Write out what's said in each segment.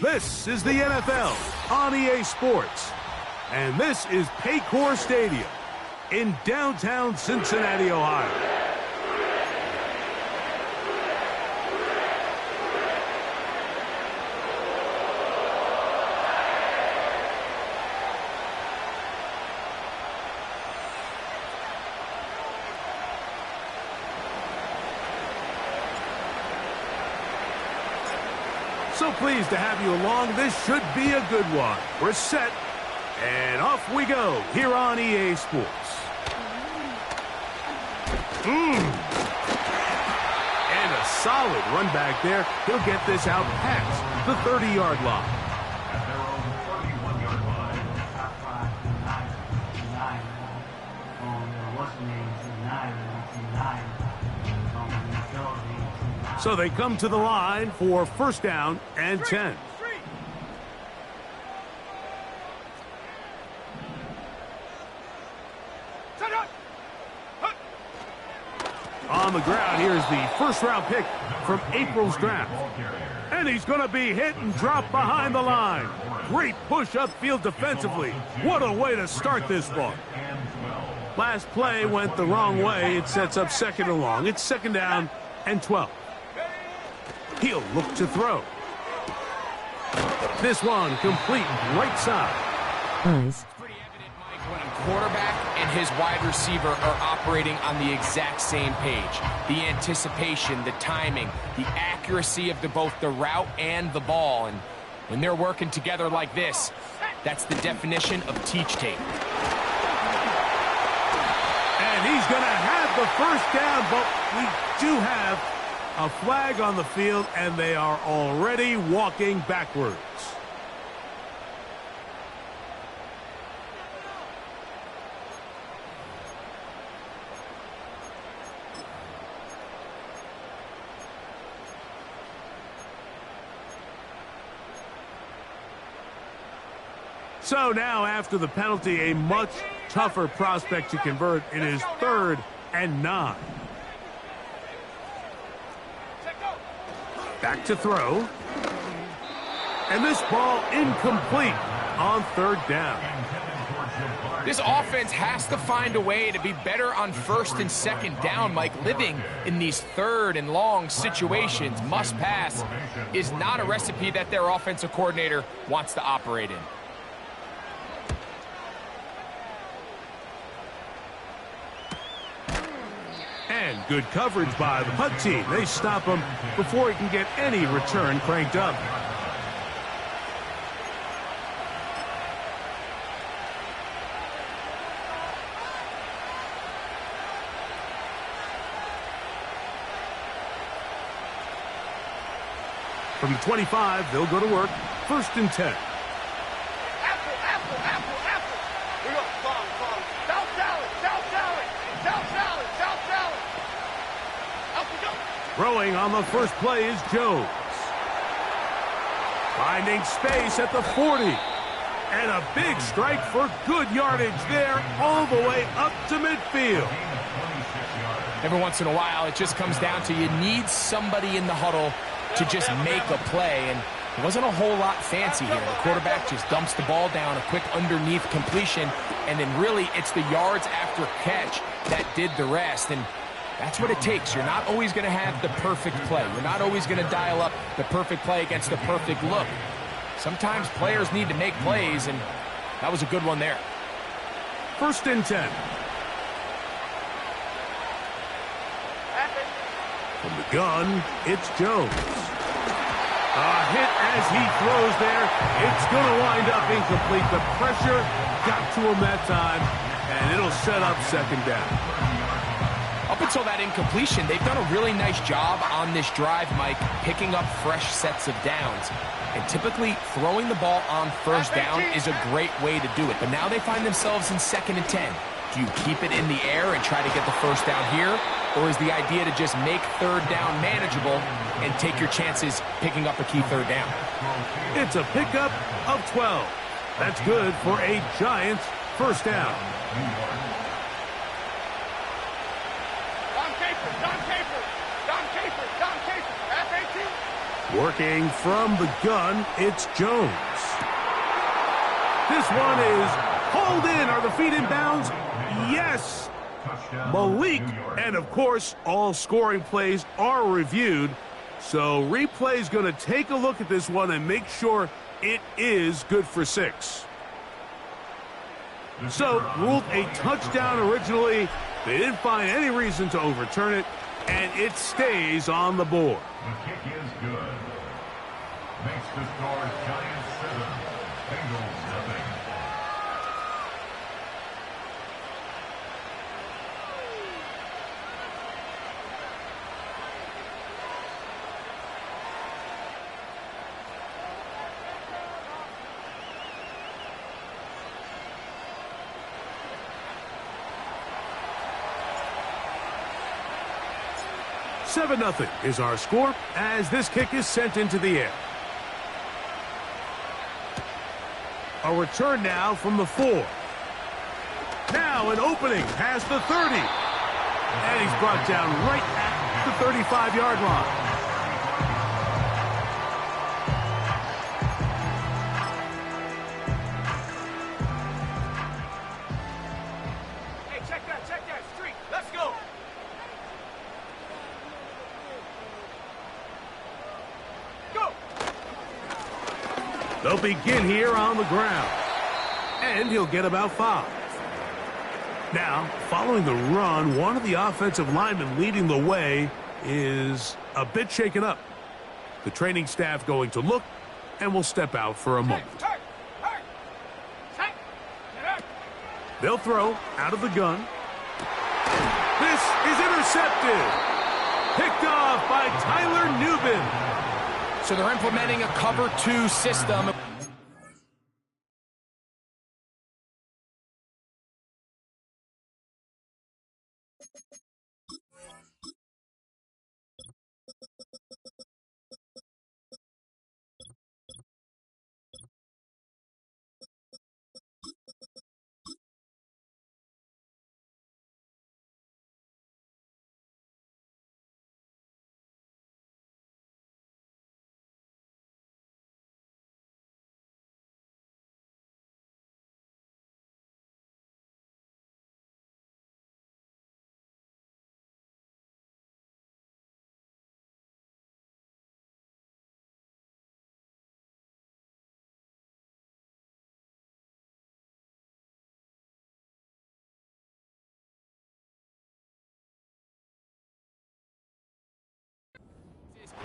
This is the NFL on EA Sports, and this is Paycor Stadium in downtown Cincinnati, Ohio. So pleased to have you along. This should be a good one. We're set, and off we go here on EA Sports. And a solid run back there. He'll get this out past the 30-yard line. So they come to the line for first down and 10. On the ground, here's the first-round pick from April's draft. And he's going to be hit and dropped behind the line. Great push upfield defensively. What a way to start this one. Last play went the wrong way. It sets up second and long. It's second down and 12. He'll look to throw. This one complete right side. It's pretty evident, Mike, when a quarterback and his wide receiver are operating on the exact same page. The anticipation, the timing, the accuracy of both the route and the ball. And when they're working together like this, that's the definition of teach tape. And he's going to have the first down, but we do have a flag on the field, and they are already walking backwards. So now, after the penalty, a much tougher prospect to convert. It is 3rd and 9. Back to throw. And this ball incomplete on 3rd down. This offense has to find a way to be better on 1st and 2nd down, Mike. Living in these 3rd and long situations, must pass, is not a recipe that their offensive coordinator wants to operate in. And good coverage by the punt team. They stop him before he can get any return cranked up. From the 25, they'll go to work. 1st and 10. Throwing on the first play is Jones. Finding space at the 40. And a big strike for good yardage there all the way up to midfield. Every once in a while, it just comes down to you need somebody in the huddle to just make a play. And it wasn't a whole lot fancy here. The quarterback just dumps the ball down, a quick underneath completion, and then really it's the yards after catch that did the rest. And that's what it takes. You're not always going to have the perfect play. You're not always going to dial up the perfect play against the perfect look. Sometimes players need to make plays, and that was a good one there. 1st and 10. From the gun, it's Jones. A hit as he throws there. It's going to wind up incomplete. The pressure got to him that time, and it'll set up 2nd down. Up until that incompletion, they've done a really nice job on this drive, Mike, picking up fresh sets of downs. And typically, throwing the ball on 1st down is a great way to do it. But now they find themselves in 2nd and 10. Do you keep it in the air and try to get the first down here? Or is the idea to just make 3rd down manageable and take your chances picking up a key 3rd down? It's a pickup of 12. That's good for a Giants first down. Working from the gun, it's Jones. This one is hauled in. Are the feet in bounds? Yes. Malik, and of course, all scoring plays are reviewed. So replay's going to take a look at this one and make sure it is good for 6. So, ruled a touchdown originally. They didn't find any reason to overturn it, and it stays on the board. The kick is good. Makes the score Giants 7, Bengals nothing. Seven 0 is our score as this kick is sent into the air. A return now from the 4. Now an opening past the 30. And he's brought down right at the 35-yard line. Hey, check that streak. Let's go. They'll begin here on the ground. And he'll get about 5. Now, following the run, one of the offensive linemen leading the way is a bit shaken up. The training staff going to look and will step out for a moment. They'll throw out of the gun. This is intercepted. Picked off by Tyler Nubin. So they're implementing a cover 2 system.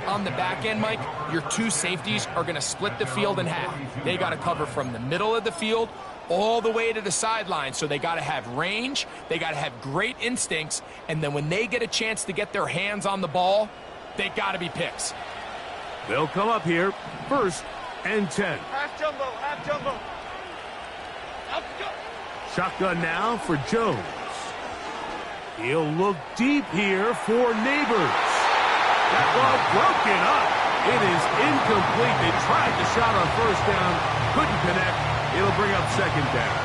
On the back end, Mike, your 2 safeties are going to split the field in half. They got to cover from the middle of the field all the way to the sideline. So they got to have range, they got to have great instincts, and then when they get a chance to get their hands on the ball, they got to be picks. They'll come up here, 1st and 10. Half jumbo. Let's go. Shotgun now for Jones. He'll look deep here for Neighbors. That ball broken up. It is incomplete. They tried the shot on 1st down. Couldn't connect. It'll bring up 2nd down.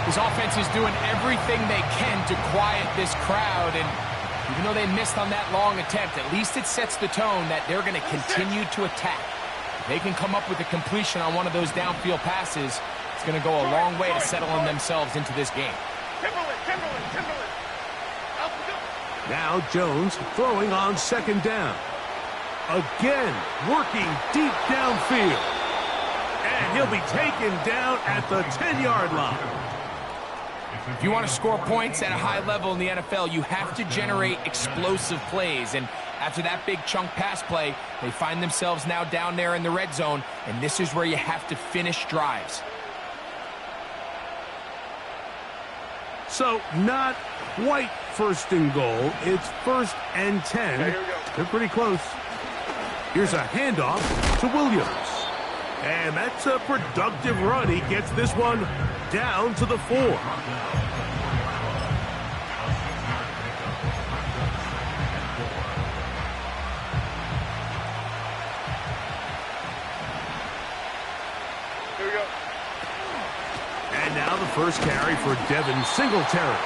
This offense is doing everything they can to quiet this crowd, and even though they missed on that long attempt, at least it sets the tone that they're going to continue to attack. If they can come up with a completion on one of those downfield passes, it's going to go a long way to settling themselves into this game. Timberland. Now Jones throwing on 2nd down. Again, working deep downfield. And he'll be taken down at the 10-yard line. If you want to score points at a high level in the NFL, you have to generate explosive plays. And after that big chunk pass play, they find themselves now down there in the red zone, and this is where you have to finish drives. So not quite 1st and goal. It's 1st and 10. Okay, here we go. They're pretty close. Here's a handoff to Williams. And that's a productive run. He gets this one down to the 4. Here we go. And now the first carry for Devin Singletary.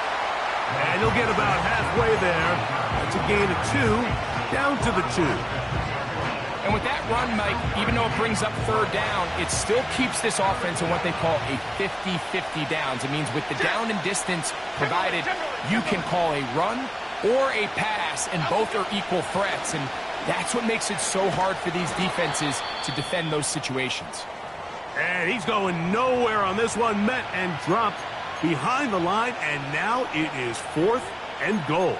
And he'll get about halfway there. That's a gain of 2, down to the 2. And with that run, Mike, even though it brings up third down, it still keeps this offense in what they call a 50-50 downs. It means with the down and distance provided, you can call a run or a pass, and both are equal threats. And that's what makes it so hard for these defenses to defend those situations. And he's going nowhere on this one. Met and dropped behind the line, and now it is 4th and goal.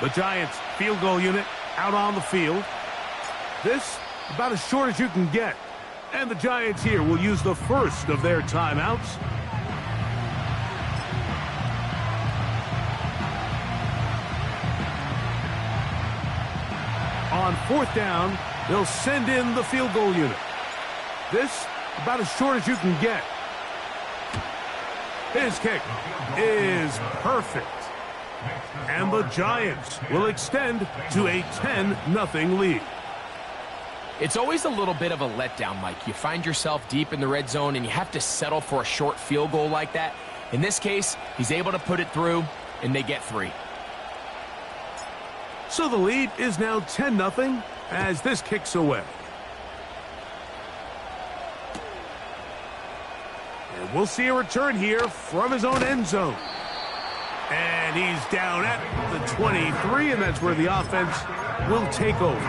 The Giants field goal unit out on the field. This about as short as you can get. And the Giants here will use the first of their timeouts. On 4th down, they'll send in the field goal unit. This about as short as you can get. His kick is perfect. And the Giants will extend to a 10-0 lead. It's always a little bit of a letdown, Mike. You find yourself deep in the red zone, and you have to settle for a short field goal like that. In this case, he's able to put it through, and they get 3. So the lead is now 10-0 as this kicks away. And we'll see a return here from his own end zone. And he's down at the 23, and that's where the offense will take over.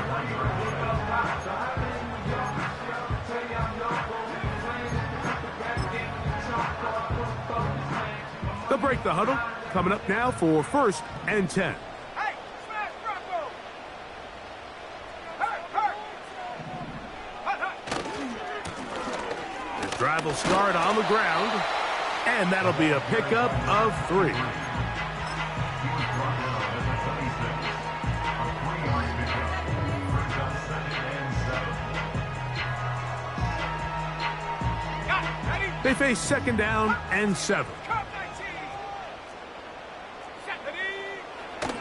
They'll break the huddle. Coming up now for 1st and 10. Hey, smash Bronco! Hurt! Hut! The drive will start on the ground, and that'll be a pickup of 3. They face 2nd down and 7.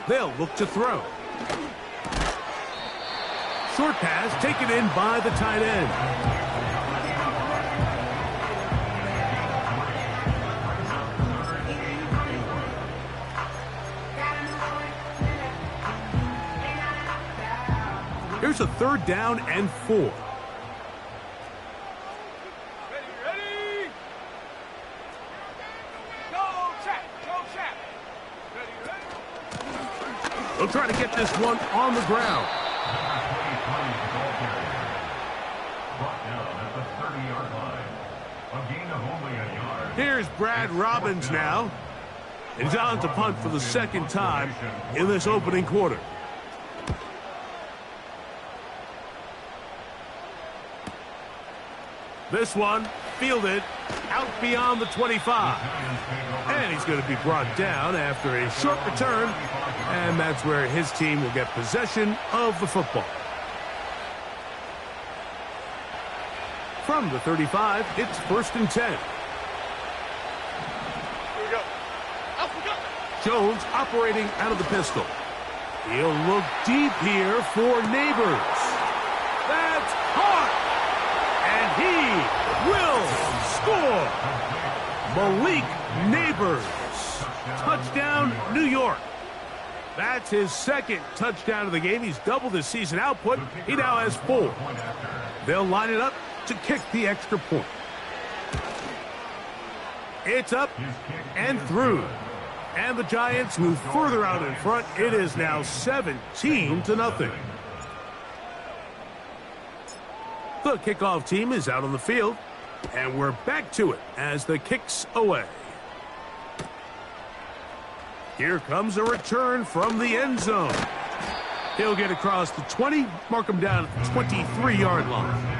They'll look to throw. Short pass taken in by the tight end. Here's a 3rd down and 4. They'll try to get this one on the ground. Here's Brad Robbins now. And he's on to punt for the 2nd time in this opening quarter. This one fielded out beyond the 25. And he's going to be brought down after a short return. And that's where his team will get possession of the football. From the 35, it's 1st and 10. Here we go. Up we go. Jones operating out of the pistol. He'll look deep here for Neighbors. That's hard. And he will score. Malik Neighbors. Touchdown, New York. That's his 2nd touchdown of the game. He's doubled his season output. He now has 4. They'll line it up to kick the extra point. It's up and through. And the Giants move further out in front. It is now 17-0. The kickoff team is out on the field. And we're back to it as the kick's away. Here comes a return from the end zone. He'll get across the 20, mark him down at the 23-yard line.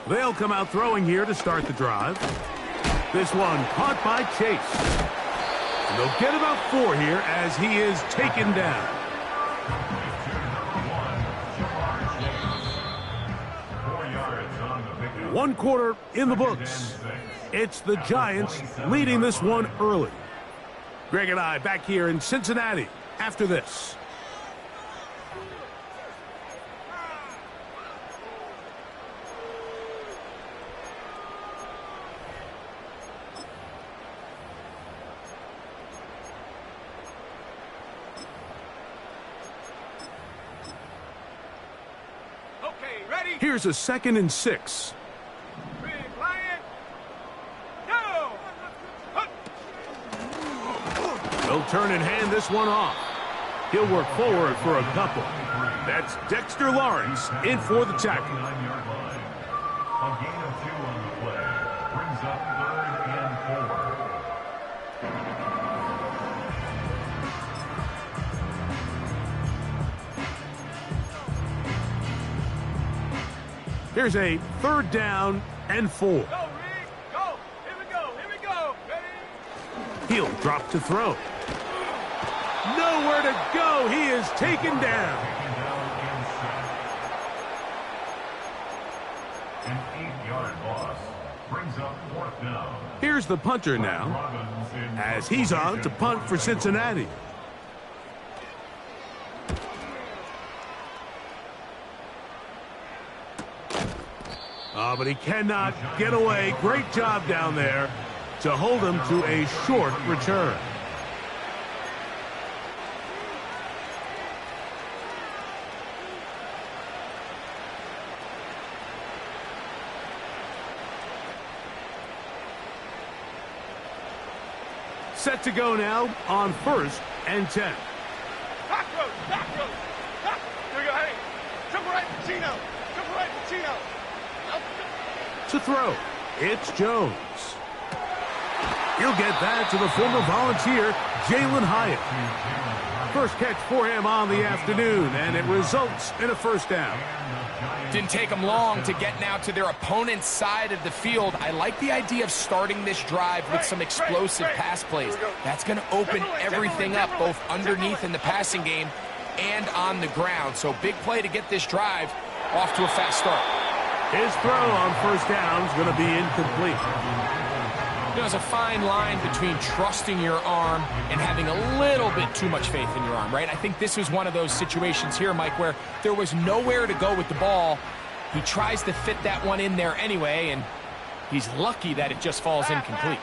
They'll come out throwing here to start the drive. This one caught by Chase. And They'll get about 4 here as he is taken down. One quarter in the books. It's the Giants leading this one early. Greg and I back here in Cincinnati after this. Here's a 2nd and 6. They'll turn and hand this one off. He'll work forward for a couple. That's Dexter Lawrence in for the tackle. A gain of 2 on the play brings up 3rd and 4. Here's a 3rd down and 4. Go, Rick. Go. Here we go. Here we go. Ready? He'll drop to throw. Nowhere to go. He is taken down. An 8-yard loss brings up 4th down. Here's the punter now as he's on to punt for Cincinnati. But he cannot get away. Great job down there to hold him to a short return. Set to go now on 1st and 10. Back road. Back road. Back. Here we go. Hey. Triple right Pacino. Triple right Pacino. To throw, it's Jones. He'll get that to the former Volunteer, Jalen Hyatt. First catch for him on the afternoon, and it results in a 1st down. Didn't take them long to get now to their opponent's side of the field. I like the idea of starting this drive with some explosive pass plays. That's going to open everything up, both underneath in the passing game and on the ground. So big play to get this drive off to a fast start. His throw on 1st down is going to be incomplete. There's a fine line between trusting your arm and having a little bit too much faith in your arm, right? I think this was one of those situations here, Mike, where there was nowhere to go with the ball. He tries to fit that one in there anyway, and he's lucky that it just falls incomplete.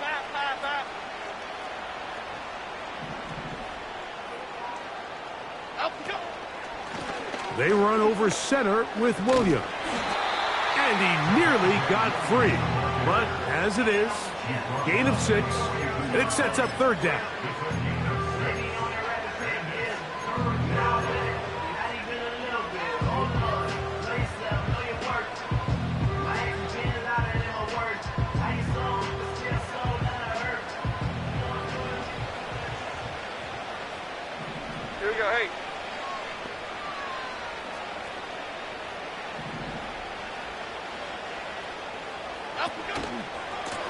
They run over center with Williams. And he nearly got free. But as it is, gain of 6, and it sets up 3rd down. Here we go. Hey.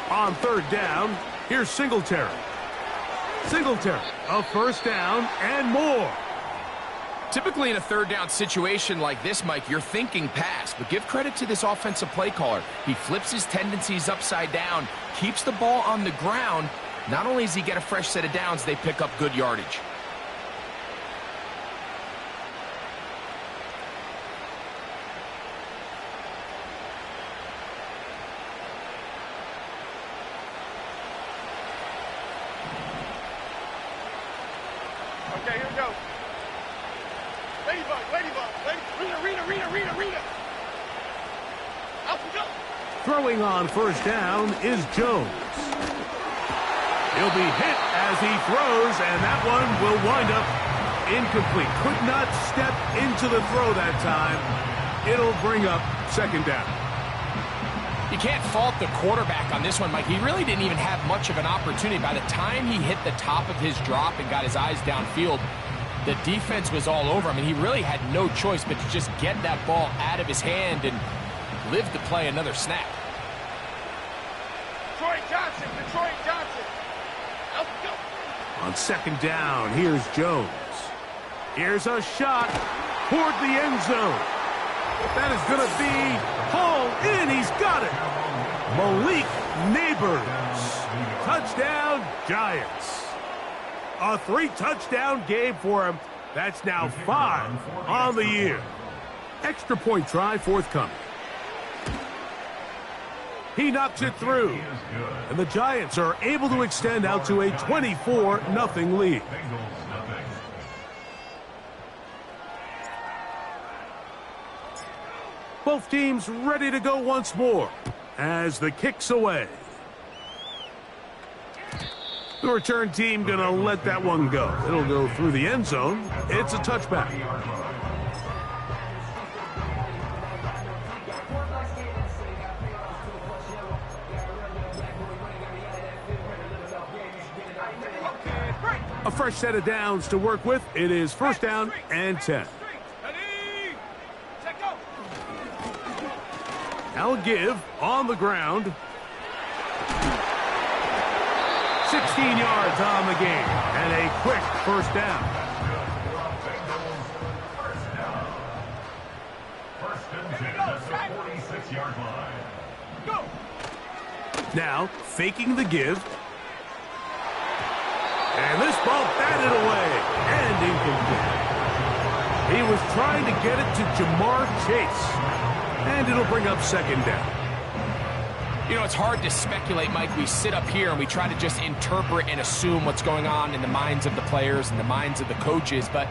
On 3rd down, here's Singletary. Singletary, a 1st down and more. Typically in a 3rd down situation like this, Mike, you're thinking pass, but give credit to this offensive play caller. He flips his tendencies upside down, keeps the ball on the ground. Not only does he get a fresh set of downs, they pick up good yardage. Okay, here we go. Ladybug. Rita. Out we go. Throwing on 1st down is Jones. He'll be hit as he throws, and that one will wind up incomplete. Could not step into the throw that time. It'll bring up 2nd down. You can't fault the quarterback on this one, Mike. He really didn't even have much of an opportunity. By the time he hit the top of his drop and got his eyes downfield, the defense was all over him, and he really had no choice but to just get that ball out of his hand and live to play another snap. Detroit Johnson. Out we go. On second down, here's Jones. Here's a shot toward the end zone. That is going to be hauled in. He's got it. Malik Neighbors. Touchdown, Giants. A 3-touchdown game for him. That's now 5 on the year. Extra point try forthcoming. He knocks it through. And the Giants are able to extend out to a 24-0 lead. Both teams ready to go once more as the kick's away. The return team going to let that one go. It'll go through the end zone. It's a touchback. A fresh set of downs to work with. It is first down and 10. Now a give on the ground. 16 yards on the game and a quick first down. First and 10 at the 46-yard line. Go! Now faking the give. And this ball batted away and incomplete. He was trying to get it to Jamar Chase. And it'll bring up second down. You know, it's hard to speculate, Mike. We sit up here and we try to just interpret and assume what's going on in the minds of the players and the minds of the coaches, but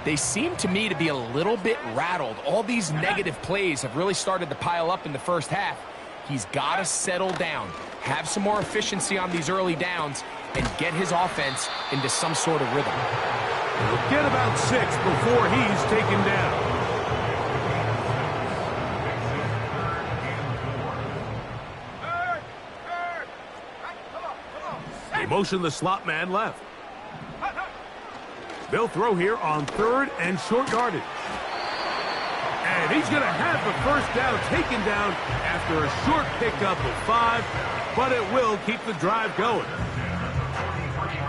they seem to me to be a little bit rattled. All these negative plays have really started to pile up in the first half. He's got to settle down, have some more efficiency on these early downs, and get his offense into some sort of rhythm. He'll get about 6 before he's taken down. They motion the slot man left. They'll throw here on 3rd and short yardage. And he's going to have the first down taken down after a short pickup of 5, but it will keep the drive going.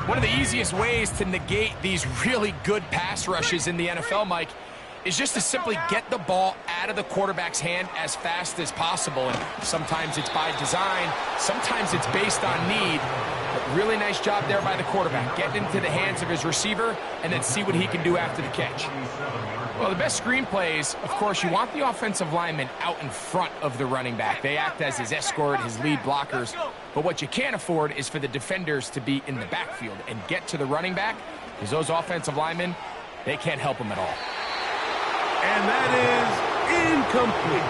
One of the easiest ways to negate these really good pass rushes in the NFL, Mike, is just to simply get the ball out of the quarterback's hand as fast as possible. And sometimes it's by design, sometimes it's based on need. But really nice job there by the quarterback, getting into the hands of his receiver and then see what he can do after the catch. Well, the best screen plays, of course, you want the offensive lineman out in front of the running back. They act as his escort, his lead blockers. But what you can't afford is for the defenders to be in the backfield and get to the running back, because those offensive linemen, they can't help him at all. And that is incomplete.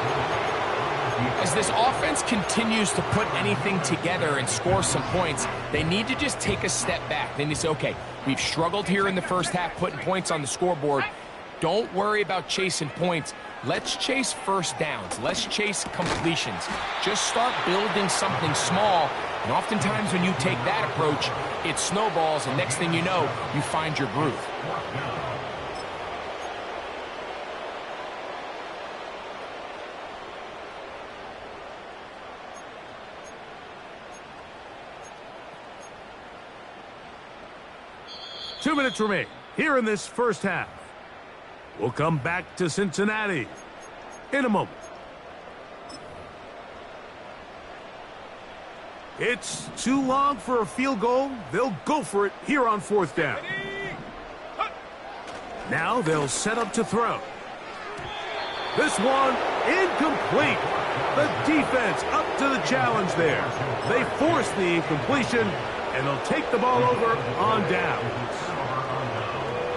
As this offense continues to put anything together and score some points, they need to just take a step back. They need to say, okay, we've struggled here in the first half putting points on the scoreboard. Don't worry about chasing points. Let's chase first downs. Let's chase completions. Just start building something small. And oftentimes when you take that approach, it snowballs, and next thing you know, you find your groove. Two minutes remain here in this first half. We'll come back to Cincinnati in a moment. It's too long for a field goal. They'll go for it here on 4th down. Now they'll set up to throw. This one incomplete. The defense up to the challenge there. They force the incompletion, and they'll take the ball over on downs.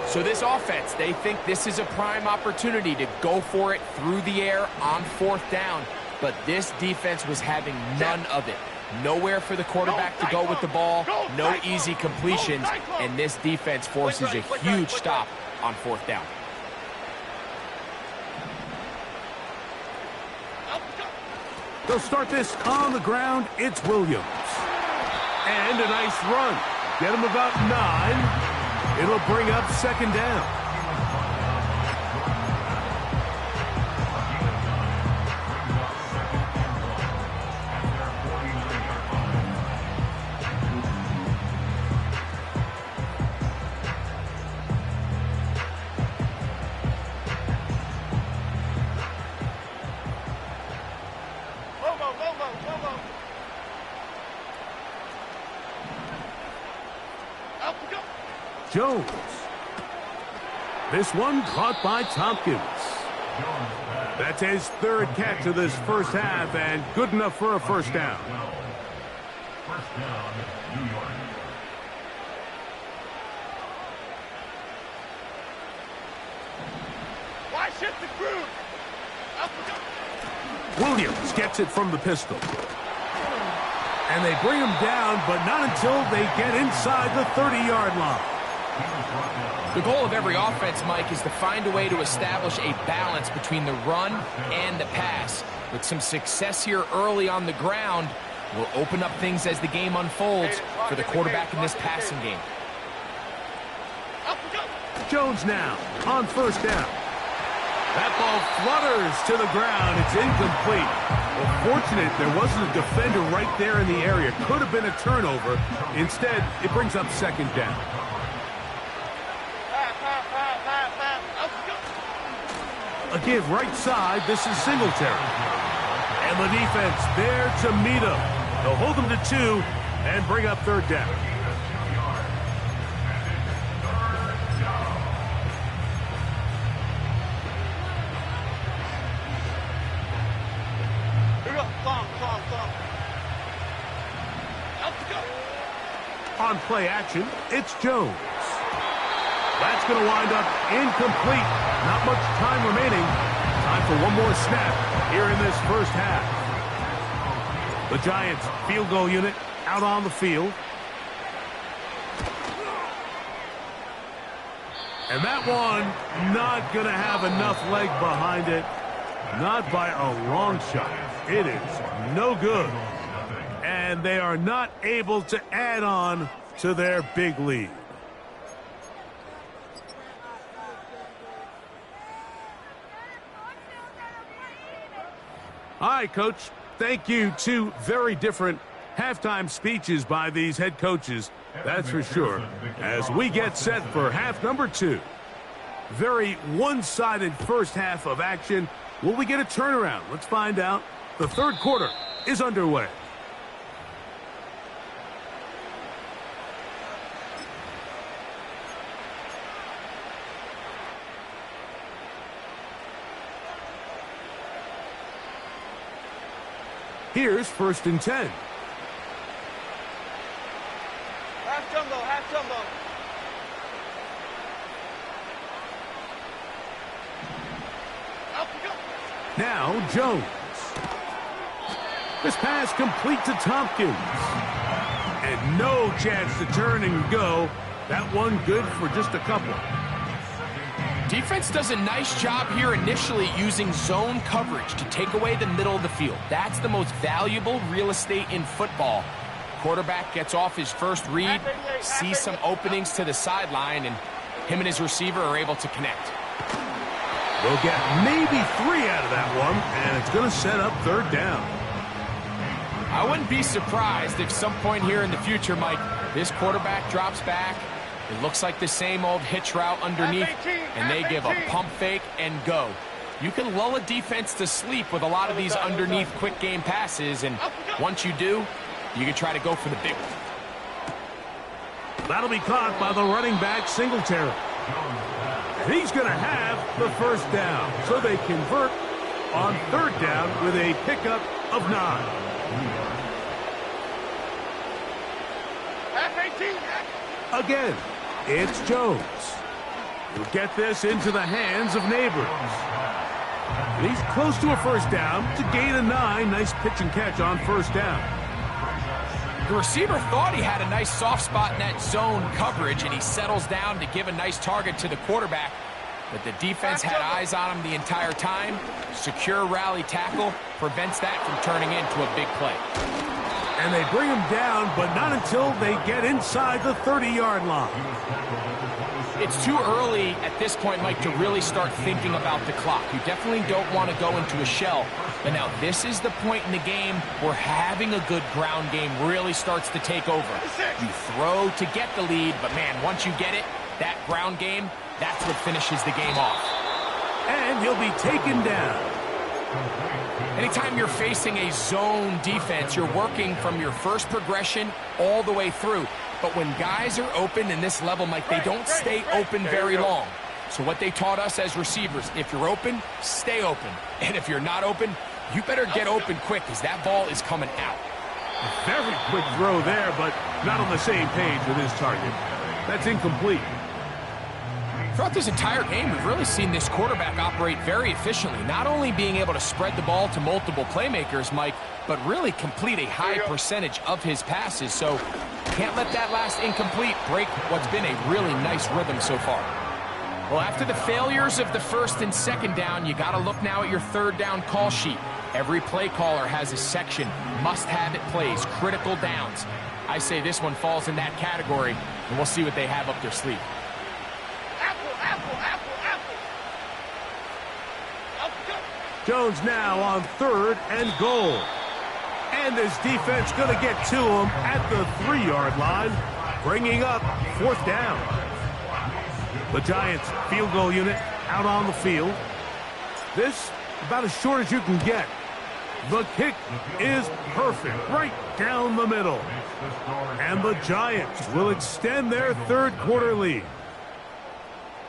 So this offense, they think this is a prime opportunity to go for it through the air on 4th down. But this defense was having none of it. Nowhere for the quarterback to go with the ball, no easy completions, and this defense forces a huge stop on 4th down. They'll start this on the ground. It's Williams. And a nice run. Get him about 9. It'll bring up second down. Jones. This one caught by Tompkins. That's his third catch of this first half, and good enough for a first down. First down, New York. Why shift the groove? Up we go. Williams gets it from the pistol. And they bring him down, but not until they get inside the 30-yard line. The goal of every offense, Mike, is to find a way to establish a balance between the run and the pass. With some success here early on the ground, will open up things as the game unfolds for the quarterback in this passing game. Up we go. Jones now on first down. That ball flutters to the ground. It's incomplete. Well, fortunate there wasn't a defender right there in the area. Could have been a turnover. Instead, it brings up second down. Up we go. A give right side. This is Singletary. And the defense there to meet him. They'll hold them to 2 and bring up third down. Here we go. Clong. Up we go. On play action, it's Jones. That's going to wind up incomplete. Not much time remaining. Time for one more snap here in this first half. The Giants field goal unit out on the field. And that one not going to have enough leg behind it. Not by a long shot. It is no good. And they are not able to add on to their big lead. All right, Coach. Thank you. 2 very different halftime speeches by these head coaches. That's for sure. As we get set for half number 2. Very one-sided first half of action. Will we get a turnaround? Let's find out. The third quarter is underway. Here's first and 10. Half jumbo. Up we go. Now Jones. This pass complete to Tompkins. And no chance to turn and go. That one good for just a couple. Defense does a nice job here initially using zone coverage to take away the middle of the field. That's the most valuable real estate in football. Quarterback gets off his first read, sees some openings to the sideline, and him and his receiver are able to connect. They'll get maybe 3 out of that one, and it's going to set up third down. I wouldn't be surprised if some point here in the future, Mike, this quarterback drops back. It looks like the same old hitch route underneath, and they give a pump fake and go. You can lull a defense to sleep with a lot of these underneath quick game passes, and once you do, you can try to go for the big one. That'll be caught by the running back, Singletary. And he's going to have the first down. So they convert on third down with a pickup of 9. Half 18. Again, it's Jones. He'll get this into the hands of Neighbors. And he's close to a first down to gain a 9. Nice pitch and catch on first down. The receiver thought he had a nice soft spot in that zone coverage, and he settles down to give a nice target to the quarterback. But the defense had eyes on him the entire time. Secure rally tackle prevents that from turning into a big play. And they bring him down, but not until they get inside the 30-yard line. It's too early at this point, Mike, to really start thinking about the clock. You definitely don't want to go into a shell. But now this is the point in the game where having a good ground game really starts to take over. You throw to get the lead, but man, once you get it, that ground game, that's what finishes the game off. And he'll be taken down. Anytime you're facing a zone defense, you're working from your first progression all the way through. But when guys are open in this level, Mike, they don't stay open very long. So what they taught us as receivers, if you're open, stay open. And if you're not open, you better get open quick because that ball is coming out. Very quick throw there, but not on the same page with his target. That's incomplete. Throughout this entire game, we've really seen this quarterback operate very efficiently, not only being able to spread the ball to multiple playmakers, Mike, but really complete a high percentage of his passes. So can't let that last incomplete break what's been a really nice rhythm so far. Well, after the failures of the first and second down, you got to look now at your third down call sheet. Every play caller has a section, must-have-it plays, critical downs. I say this one falls in that category, and we'll see what they have up their sleeve. Jones now on 3rd and goal. And this defense going to get to him at the 3-yard line, bringing up 4th down. The Giants field goal unit out on the field. This about as short as you can get. The kick is perfect, right down the middle. And the Giants will extend their 3rd quarter lead.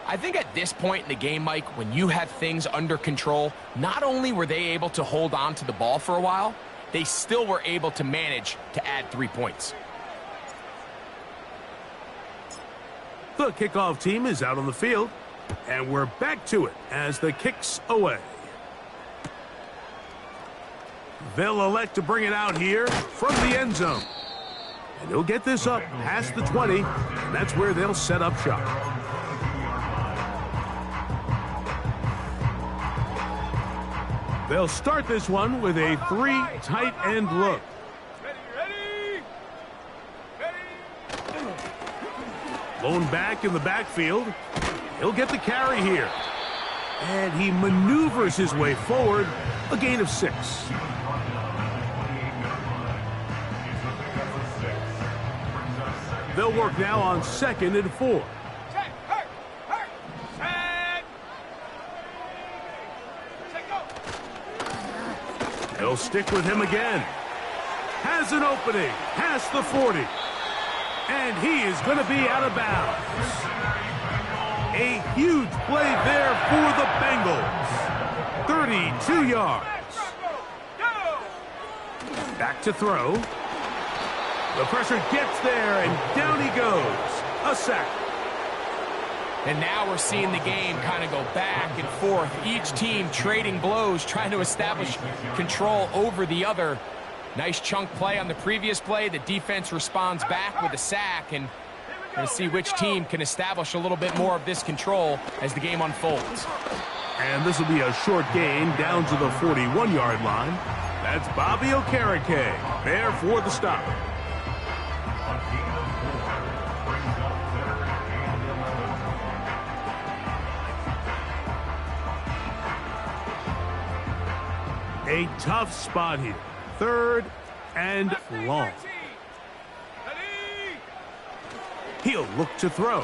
I think at this point in the game, Mike, when you have things under control, not only were they able to hold on to the ball for a while, they still were able to manage to add 3 points. The kickoff team is out on the field, and we're back to it as the kick's away. They'll elect to bring it out here from the end zone. And they'll get this up past the 20, and that's where they'll set up shop. They'll start this one with a 3 tight end look. Lone back in the backfield. He'll get the carry here. And he maneuvers his way forward, a gain of 6. They'll work now on 2nd and 4. They'll stick with him again. Has an opening past the 40. And he is going to be out of bounds. A huge play there for the Bengals. 32 yards. Back to throw. The pressure gets there, and down he goes. A sack. And now we're seeing the game kind of go back and forth. Each team trading blows, trying to establish control over the other. Nice chunk play on the previous play. The defense responds back with a sack, and we're going to see which team can establish a little bit more of this control as the game unfolds. And this will be a short gain down to the 41-yard line. That's Bobby Okereke there for the stop. A tough spot here. 3rd and long. He'll look to throw.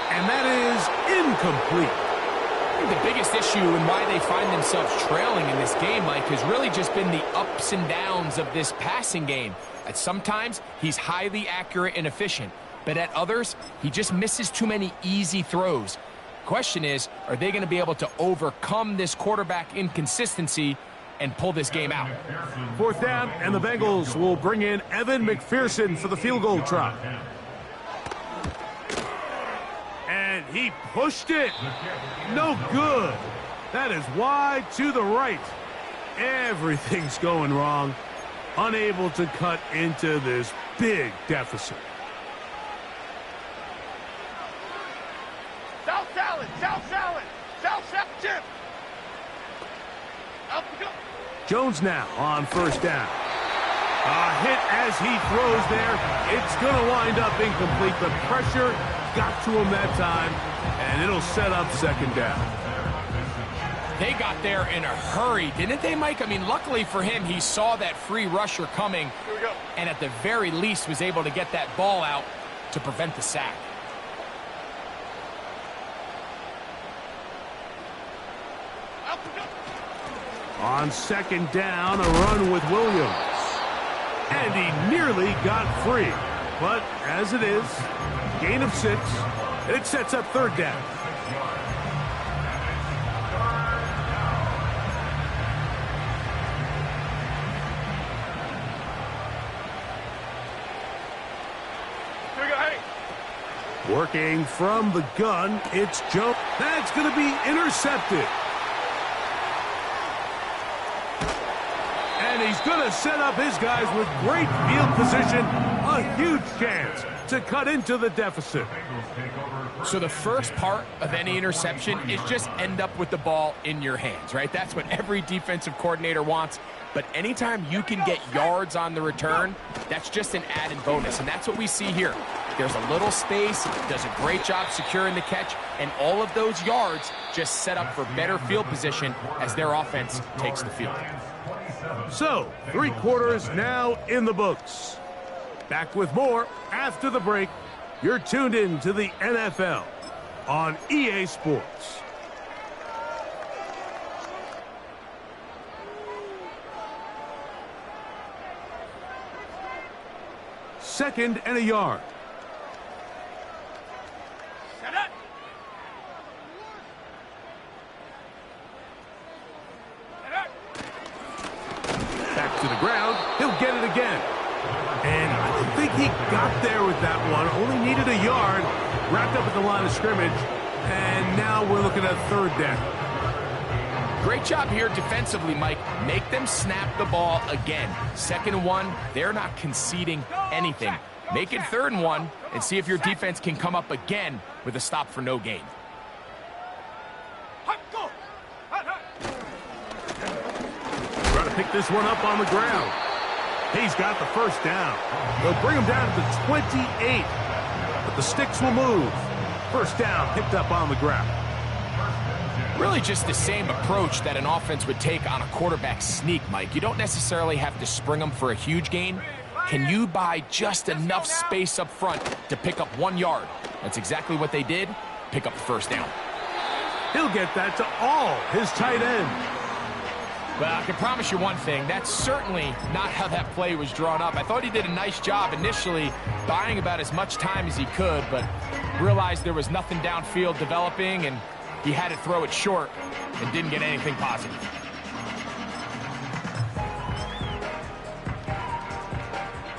And that is incomplete. I think the biggest issue and why they find themselves trailing in this game, Mike, has really just been the ups and downs of this passing game. At sometimes, he's highly accurate and efficient, but at others, he just misses too many easy throws. Question is, are they going to be able to overcome this quarterback inconsistency and pull this game out? 4th down, and the Bengals will bring in Evan McPherson for the field goal try. And he pushed it. No good. That is wide to the right. Everything's going wrong. Unable to cut into this big deficit. South salad, South salad, South salad, Jim. Up we go. Jones now on 1st down. A hit as he throws there. It's going to wind up incomplete. The pressure got to him that time, and it'll set up 2nd down. They got there in a hurry, didn't they, Mike? I mean, luckily for him, he saw that free rusher coming, and at the very least was able to get that ball out to prevent the sack. On 2nd down, a run with Williams. And he nearly got free. But as it is, gain of 6. It sets up third down. Working from the gun, it's Joe. That's going to be intercepted. And he's going to set up his guys with great field position. A huge chance to cut into the deficit. So the first part of any interception is just end up with the ball in your hands, right? That's what every defensive coordinator wants. But anytime you can get yards on the return, that's just an added bonus. And that's what we see here. There's a little space, does a great job securing the catch, and all of those yards just set up for better field position as their offense takes the field. So, 3 quarters now in the books. Back with more after the break. You're tuned in to the NFL on EA Sports. Second and a yard. Back to the ground. He'll get it again. And I don't think he got there with that one. Only needed a yard. Wrapped up at the line of scrimmage. And now we're looking at third down. Great job here defensively, Mike. Make them snap the ball again. 2nd and 1, they're not conceding anything. Make it 3rd and 1 and see if your defense can come up again with a stop for no gain. Try to pick this one up on the ground. He's got the first down. They'll bring him down to the 28. But the sticks will move. First down picked up on the ground. Really just the same approach that an offense would take on a quarterback sneak, Mike. You don't necessarily have to spring them for a huge gain. Can you buy just enough space up front to pick up 1 yard? That's exactly what they did. Pick up the first down. He'll get that to all his tight ends. Well, I can promise you one thing. That's certainly not how that play was drawn up. I thought he did a nice job initially buying about as much time as he could, but realized there was nothing downfield developing, and he had to throw it short and didn't get anything positive.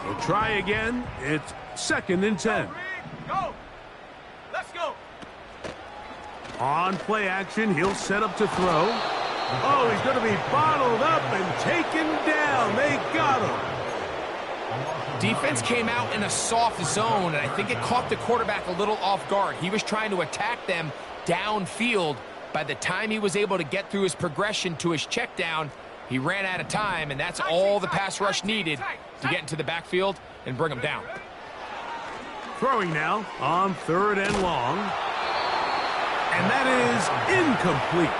We'll try again. It's 2nd and 10. Go! Let's go! On play action, he'll set up to throw. Oh, he's going to be bottled up and taken down. They got him. Defense came out in a soft zone, and I think it caught the quarterback a little off guard. He was trying to attack them downfield. By the time he was able to get through his progression to his check down, he ran out of time, and that's all the pass rush needed to get into the backfield and bring him down. Throwing now on 3rd and long. And that is incomplete.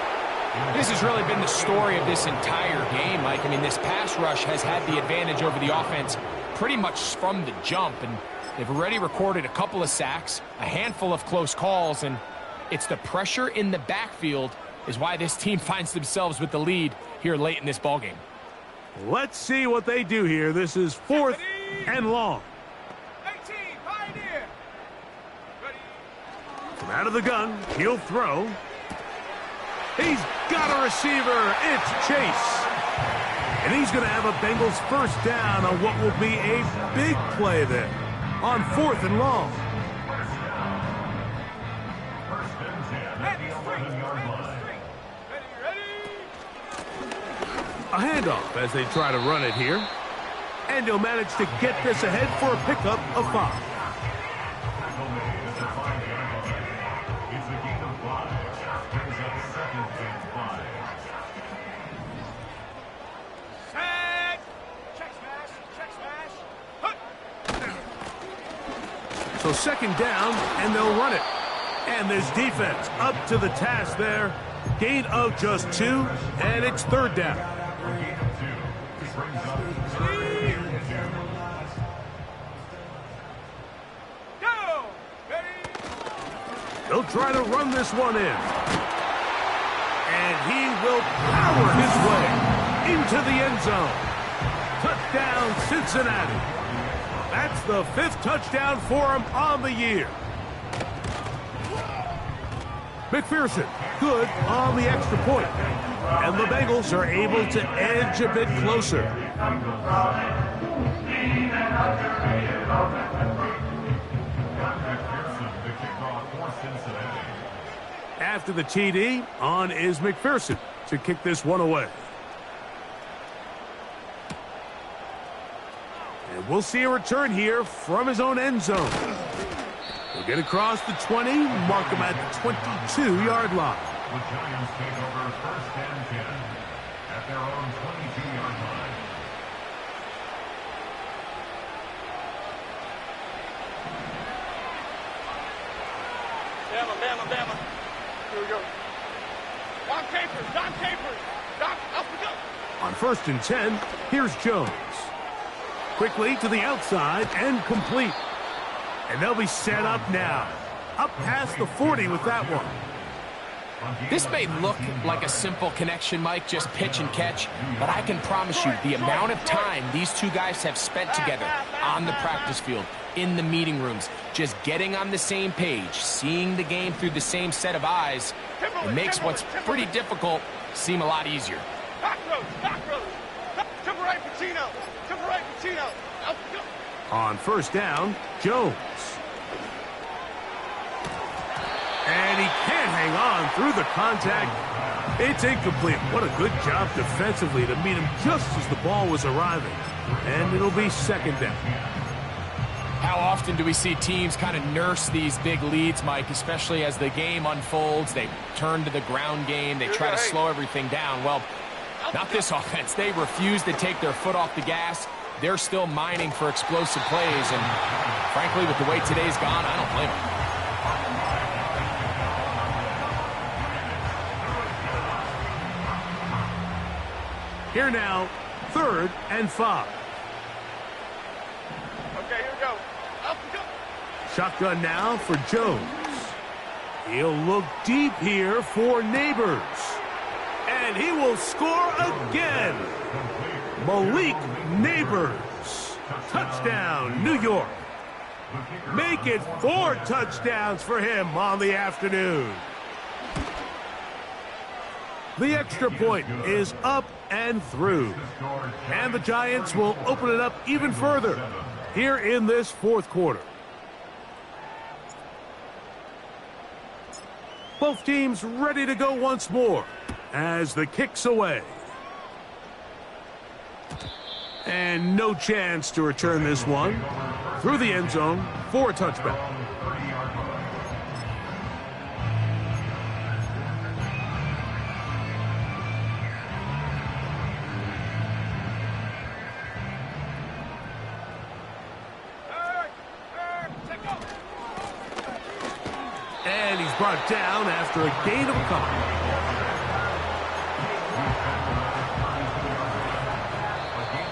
This has really been the story of this entire game, Mike. I mean, this pass rush has had the advantage over the offense pretty much from the jump, and they've already recorded a couple of sacks, a handful of close calls, and it's the pressure in the backfield is why this team finds themselves with the lead here late in this ballgame. Let's see what they do here. This is 4th and long. 18, Pioneer! Ready? From out of the gun, he'll throw. He's got a receiver. It's Chase. And he's going to have a Bengals first down on what will be a big play there on 4th and long. A handoff as they try to run it here. And he'll manage to get this ahead for a pickup of 5. So 2nd down, and they'll run it. And this defense up to the task there. Gain of just 2, and it's 3rd down. They'll try to run this one in. And he will power his way into the end zone. Touchdown, touchdown, Cincinnati. That's the 5th touchdown for him on the year. McPherson, good on the extra point. And the Bengals are able to edge a bit closer. After the TD, on is McPherson to kick this one away. And we'll see a return here from his own end zone. He'll get across the 20, mark him at the 22-yard line. The Giants take over 1st and 10 at their own 22-yard line. Bama. Here we go. Don Capers. Doc, up we go. On 1st and 10, here's Jones. Quickly to the outside and complete. And they'll be set up now. Up past the 40 with that one. This may look like a simple connection, Mike, just pitch and catch, but I can promise you the amount of time these two guys have spent together on the practice field, in the meeting rooms, just getting on the same page, seeing the game through the same set of eyes, it makes what's pretty difficult seem a lot easier. Back road. Temporary Pacino. Up we go. On 1st down, Jones. And he can't hang on through the contact. It's incomplete. What a good job defensively to meet him just as the ball was arriving. And it'll be 2nd down. How often do we see teams kind of nurse these big leads, Mike, especially as the game unfolds? They turn to the ground game. They try to slow everything down. Well, not this offense. They refuse to take their foot off the gas. They're still mining for explosive plays. And frankly, with the way today's gone, I don't blame them. Here now, 3rd and 5. Okay, here we go. Up we go. Shotgun now for Jones. He'll look deep here for Neighbors. And he will score again. Malik Neighbors. Touchdown, New York. Make it 4 touchdowns for him on the afternoon. The extra point is up and through. And the Giants will open it up even further here in this 4th quarter. Both teams ready to go once more as the kick's away. And no chance to return this one through the end zone for a touchback. And he's brought down after a gain of a couple.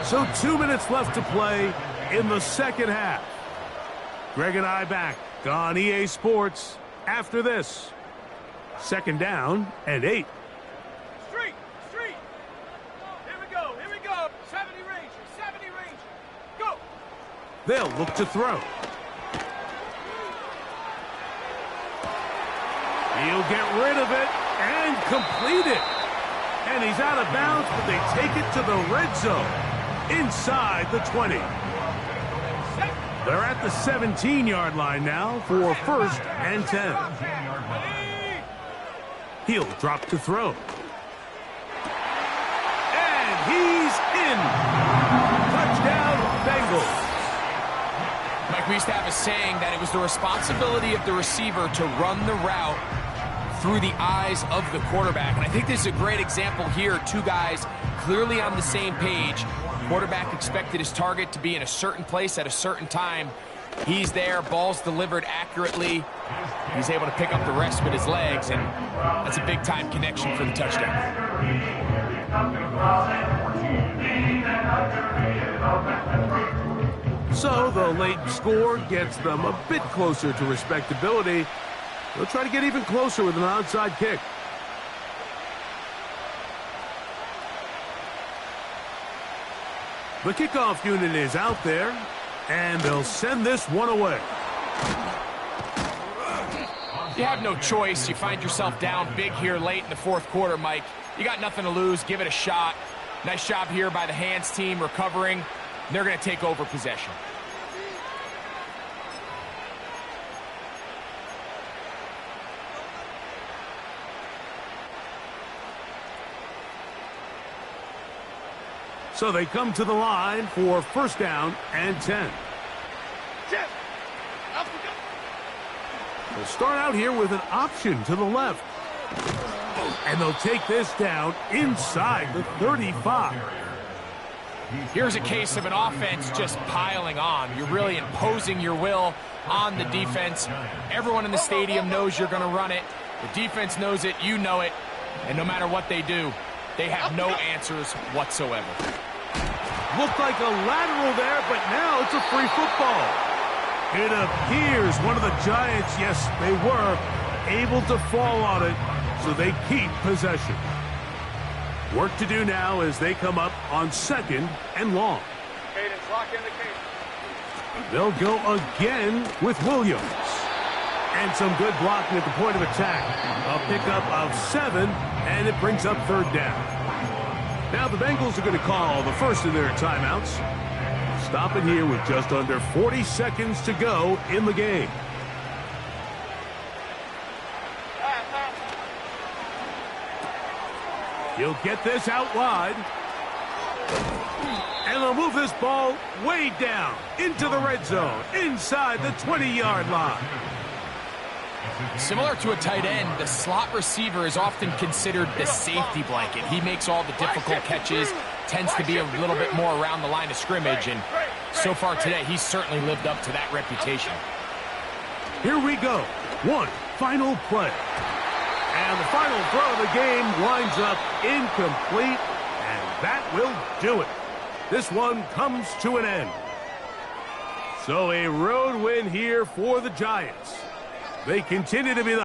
So 2 minutes left to play in the 2nd half. Greg and I back on EA Sports after this. 2nd down and 8. Street. Here we go. 70 Ranger. Go. They'll look to throw. He'll get rid of it and complete it. And he's out of bounds, but they take it to the red zone inside the 20. They're at the 17-yard line now for 1st and 10. He'll drop to throw. And he's in. Touchdown, Bengals. Mike, we used to have a saying that it was the responsibility of the receiver to run the route through the eyes of the quarterback. And I think this is a great example here. Two guys clearly on the same page. Quarterback expected his target to be in a certain place at a certain time. He's there, ball's delivered accurately. He's able to pick up the rest with his legs, and that's a big-time connection for the touchdown. So the late score gets them a bit closer to respectability. They'll try to get even closer with an onside kick. The kickoff unit is out there, and they'll send this one away. You have no choice. You find yourself down big here late in the fourth quarter, Mike. You got nothing to lose. Give it a shot. Nice job here by the hands team recovering. They're going to take over possession. So they come to the line for first down and 10. They'll start out here with an option to the left. And they'll take this down inside the 35. Here's a case of an offense just piling on. You're really imposing your will on the defense. Everyone in the stadium knows you're going to run it. The defense knows it, you know it. And no matter what they do, they have no answers whatsoever. Looked like a lateral there, but now it's a free football. It appears one of the Giants, yes, they were able to fall on it, so they keep possession. Work to do now as they come up on second and long. Cadence, lock in the cadence. They'll go again with Williams. And some good blocking at the point of attack. A pickup of 7, and it brings up third down. Now the Bengals are going to call the first of their timeouts. Stopping here with just under 40 seconds to go in the game. He'll get this out wide. And they'll move this ball way down into the red zone, inside the 20-yard line. Similar to a tight end, the slot receiver is often considered the safety blanket. He makes all the difficult catches, tends to be a little bit more around the line of scrimmage, and so far today, he's certainly lived up to that reputation. Here we go. One final play. And the final throw of the game winds up incomplete, and that will do it. This one comes to an end. So a road win here for the Giants. They continue to be the